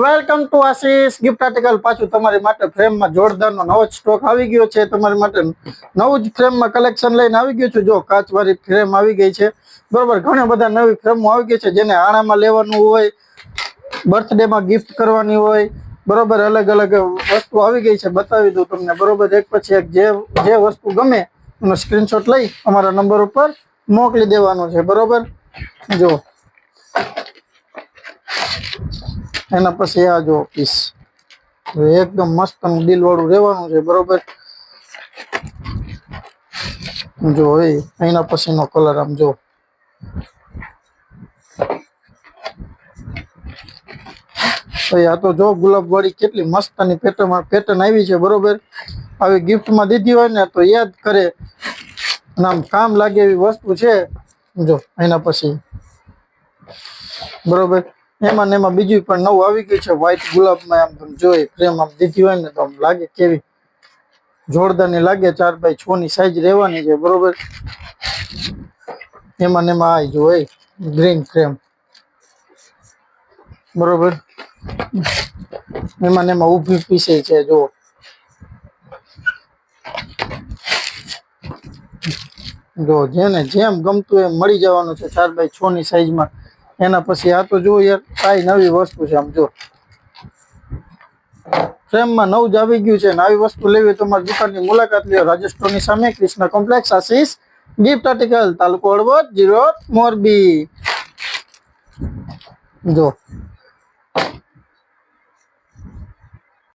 Welcome to Ashish gift article. પાછું તમારી માટે ફ્રેમમાં જોરદારનો નવો જ સ્ટોક આવી ગયો છે. તમારી માટે નવું જ ફ્રેમમાં કલેક્શન લઈને આવી ગયું છું. જો કાચવાળી ફ્રેમ આવી ગઈ છે, બરોબર. ઘણા બધા નવી ફ્રેમો આવી ગઈ છે, જેને આણામાં લેવાનું હોય, બર્થડેમાં ગિફ્ટ કરવાની હોય, બરોબર. અલગ અલગ વસ્તુ આવી ગઈ છે, બતાવી દઉં તમને, બરોબર. એક પછી એક જે વસ્તુ ગમે એનો સ્ક્રીનશોટ લઈ અમારા નંબર ઉપર મોકલી દેવાનો છે, બરોબર. જો એના પછી આ જો પીસ એકદમ મસ્ત દિલ વાળું રહેવાનું છે, બરોબર. જો એના પછીનો કલર આમ જો આ તો જો ગુલાબ વાળી કેટલી મસ્તની પેટર્ન આવી છે, બરોબર. આવી ગિફ્ટમાં દીધી હોય ને તો યાદ કરે અને આમ કામ લાગે એવી વસ્તુ છે. જો એના પછી બરોબર. એમાં ને એમાં બીજું પણ નવું આવી ગયું છે, વ્હાઈટ ગુલાબમાં. આમ તમે જોઈ ફ્રેમ આમ દીધી હોય ને તો આમ લાગે કેવી જોરદારની લાગે. 4x6 ની સાઈઝ રહેવાની છે, બરોબર. એમાં ને એમાં આવી જો ગ્રીન ફ્રેમ, બરોબર. એમાં ને એમાં ઊભી પીસે છે, જો જેને જેમ ગમતું એમ મળી જવાનું છે 4x6 ની સાઈઝમાં. એના પછી આ તો જો યાર કઈ નવી વસ્તુ છે. આમ જો ફ્રેમમાં નવું જ આવી ગયું છે ને આવી વસ્તુ લેવી તો મારી દુકાનની મુલાકાત લ્યો. રાજસ્થાનની સામે કૃષ્ણ કોમ્પ્લેક્સ, આશીષ ગિફ્ટ આર્ટિકલ, તાલુકો હળવદ, જિલ્લો મોરબી. જો